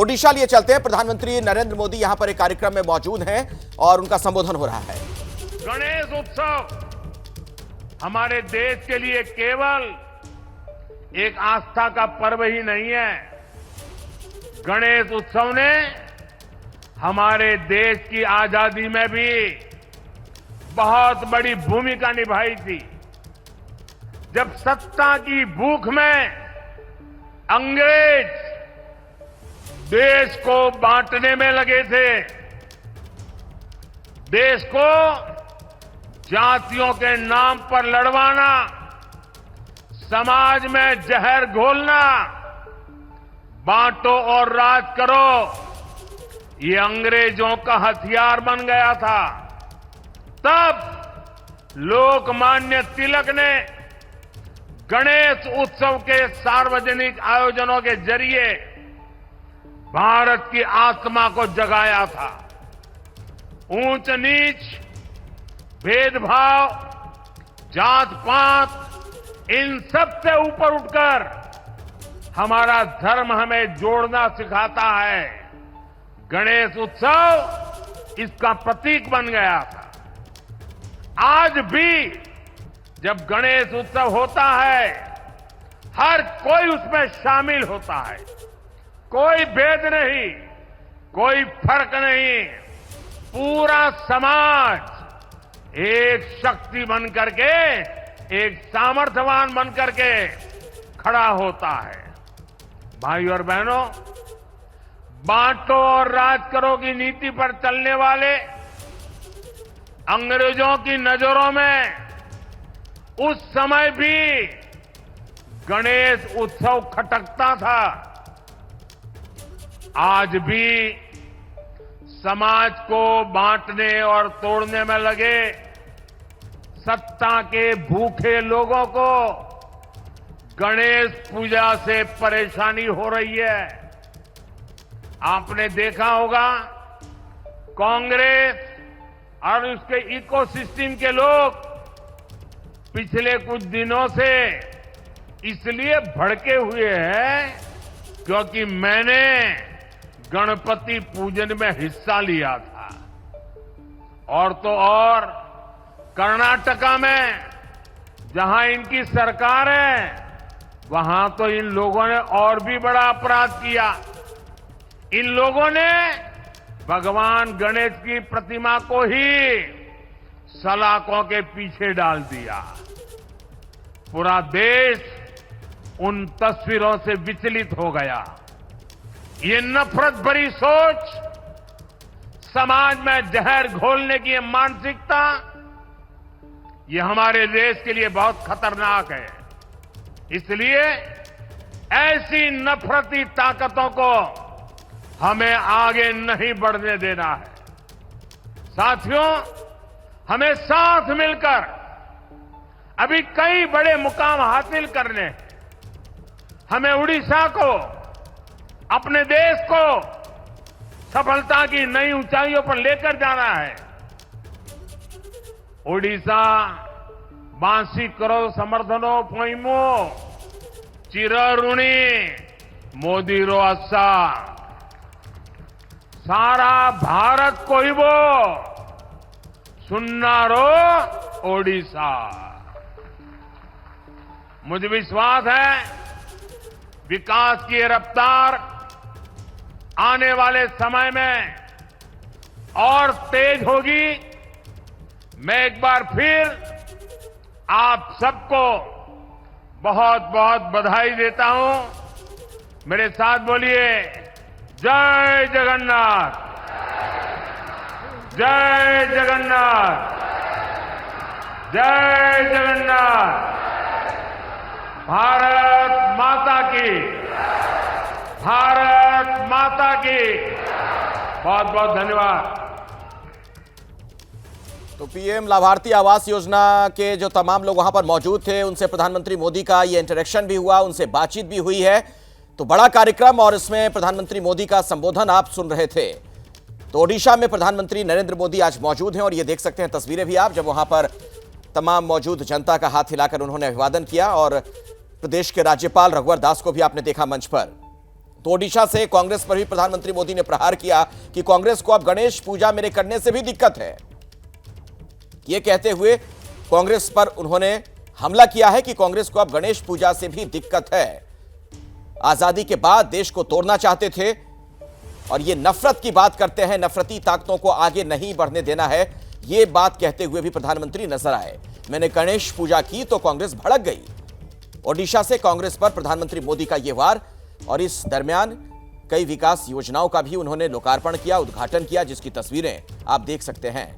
ओडिशा लिए चलते हैं। प्रधानमंत्री नरेंद्र मोदी यहां पर एक कार्यक्रम में मौजूद हैं और उनका संबोधन हो रहा है। गणेश उत्सव हमारे देश के लिए केवल एक आस्था का पर्व ही नहीं है। गणेश उत्सव ने हमारे देश की आजादी में भी बहुत बड़ी भूमिका निभाई थी। जब सत्ता की भूख में अंग्रेज देश को बांटने में लगे थे, देश को जातियों के नाम पर लड़वाना, समाज में जहर घोलना, बांटो और राज करो, ये अंग्रेजों का हथियार बन गया था। तब लोकमान्य तिलक ने गणेश उत्सव के सार्वजनिक आयोजनों के जरिए भारत की आत्मा को जगाया था। ऊंच नीच, भेदभाव, जात पात, इन सब से ऊपर उठकर हमारा धर्म हमें जोड़ना सिखाता है। गणेश उत्सव इसका प्रतीक बन गया था। आज भी जब गणेश उत्सव होता है, हर कोई उसमें शामिल होता है। कोई भेद नहीं, कोई फर्क नहीं, पूरा समाज एक शक्ति बन करके, एक सामर्थ्यवान बन करके खड़ा होता है। भाई और बहनों, बांटो और राज करो की नीति पर चलने वाले अंग्रेजों की नजरों में उस समय भी गणेश उत्सव खटकता था। आज भी समाज को बांटने और तोड़ने में लगे सत्ता के भूखे लोगों को गणेश पूजा से परेशानी हो रही है। आपने देखा होगा, कांग्रेस और उसके इकोसिस्टम के लोग पिछले कुछ दिनों से इसलिए भड़के हुए हैं क्योंकि मैंने गणपति पूजन में हिस्सा लिया था। और तो और कर्नाटका में जहां इनकी सरकार है, वहां तो इन लोगों ने और भी बड़ा अपराध किया। इन लोगों ने भगवान गणेश की प्रतिमा को ही सलाखों के पीछे डाल दिया। पूरा देश उन तस्वीरों से विचलित हो गया। ये नफरत भरी सोच, समाज में जहर घोलने की ये मानसिकता, ये हमारे देश के लिए बहुत खतरनाक है। इसलिए ऐसी नफरती ताकतों को हमें आगे नहीं बढ़ने देना है। साथियों, हमें साथ मिलकर अभी कई बड़े मुकाम हासिल करने हैं। हमें उड़ीसा को, अपने देश को सफलता की नई ऊंचाइयों पर लेकर जाना है। ओडिशा बांसी करो समर्थनो पोइमो चिरऋणी मोदी रो आशा, सारा भारत को ही वो सुनना रो ओडिशा। मुझे विश्वास है विकास की रफ्तार आने वाले समय में और तेज होगी। मैं एक बार फिर आप सबको बहुत बहुत बधाई देता हूं। मेरे साथ बोलिए, जय जगन्नाथ, जय जगन्नाथ, जय जगन्नाथ। भारत माता की, भारत माता की। बहुत बहुत धन्यवाद। तो पीएम लाभार्थी आवास योजना के जो तमाम लोग वहां पर मौजूद थे, उनसे प्रधानमंत्री मोदी का ये इंटरेक्शन भी हुआ, उनसे बातचीत भी हुई है। तो बड़ा कार्यक्रम और इसमें प्रधानमंत्री मोदी का संबोधन आप सुन रहे थे। तो ओडिशा में प्रधानमंत्री नरेंद्र मोदी आज मौजूद हैं और ये देख सकते हैं तस्वीरें भी आप, जब वहां पर तमाम मौजूद जनता का हाथ हिलाकर उन्होंने अभिवादन किया। और प्रदेश के राज्यपाल रघुवर दास को भी आपने देखा मंच पर। तो ओडिशा से कांग्रेस पर भी प्रधानमंत्री मोदी ने प्रहार किया कि कांग्रेस को अब गणेश पूजा मेरे करने से भी दिक्कत है। यह कहते हुए कांग्रेस पर उन्होंने हमला किया है कि कांग्रेस को अब गणेश पूजा से भी दिक्कत है। आजादी के बाद देश को तोड़ना चाहते थे और ये नफरत की बात करते हैं, नफरती ताकतों को आगे नहीं बढ़ने देना है, ये बात कहते हुए भी प्रधानमंत्री नजर आए। मैंने गणेश पूजा की तो कांग्रेस भड़क गई। ओडिशा से कांग्रेस पर प्रधानमंत्री मोदी का यह वार, और इस दरमियान कई विकास योजनाओं का भी उन्होंने लोकार्पण किया, उद्घाटन किया, जिसकी तस्वीरें आप देख सकते हैं।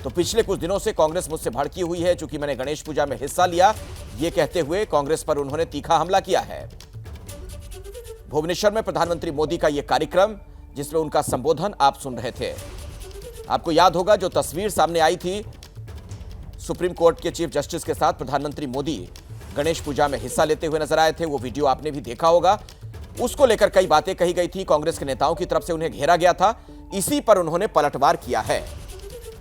तो पिछले कुछ दिनों से कांग्रेस मुझसे भड़की हुई है चूंकि मैंने गणेश पूजा में हिस्सा लिया, यह कहते हुए कांग्रेस पर उन्होंने तीखा हमला किया है। भुवनेश्वर में प्रधानमंत्री मोदी का यह कार्यक्रम, जिसमें उनका संबोधन आप सुन रहे थे। आपको याद होगा जो तस्वीर सामने आई थी सुप्रीम कोर्ट के चीफ जस्टिस के साथ प्रधानमंत्री मोदी गणेश पूजा में हिस्सा लेते हुए नजर आए थे, वो वीडियो आपने भी देखा होगा। उसको लेकर कई बातें कही गई थी, कांग्रेस के नेताओं की तरफ से उन्हें घेरा गया था, इसी पर उन्होंने पलटवार किया है।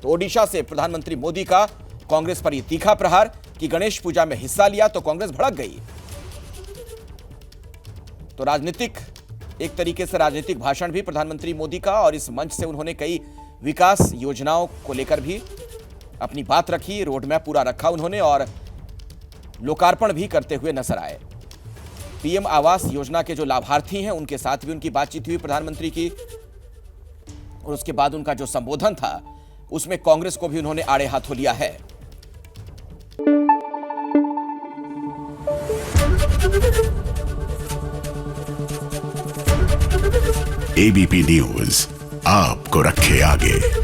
तो ओडिशा से प्रधानमंत्री मोदी का कांग्रेस पर यह तीखा प्रहार कि गणेश पूजा में हिस्सा लिया तो कांग्रेस भड़क गई। तो राजनीतिक, एक तरीके से राजनीतिक भाषण भी प्रधानमंत्री मोदी का, और इस मंच से उन्होंने कई विकास योजनाओं को लेकर भी अपनी बात रखी, रोडमैप पूरा रखा उन्होंने, और लोकार्पण भी करते हुए नजर आए। पीएम आवास योजना के जो लाभार्थी हैं उनके साथ भी उनकी बातचीत हुई प्रधानमंत्री की, और उसके बाद उनका जो संबोधन था उसमें कांग्रेस को भी उन्होंने आड़े हाथों लिया है। एबीपी न्यूज आपको रखे आगे।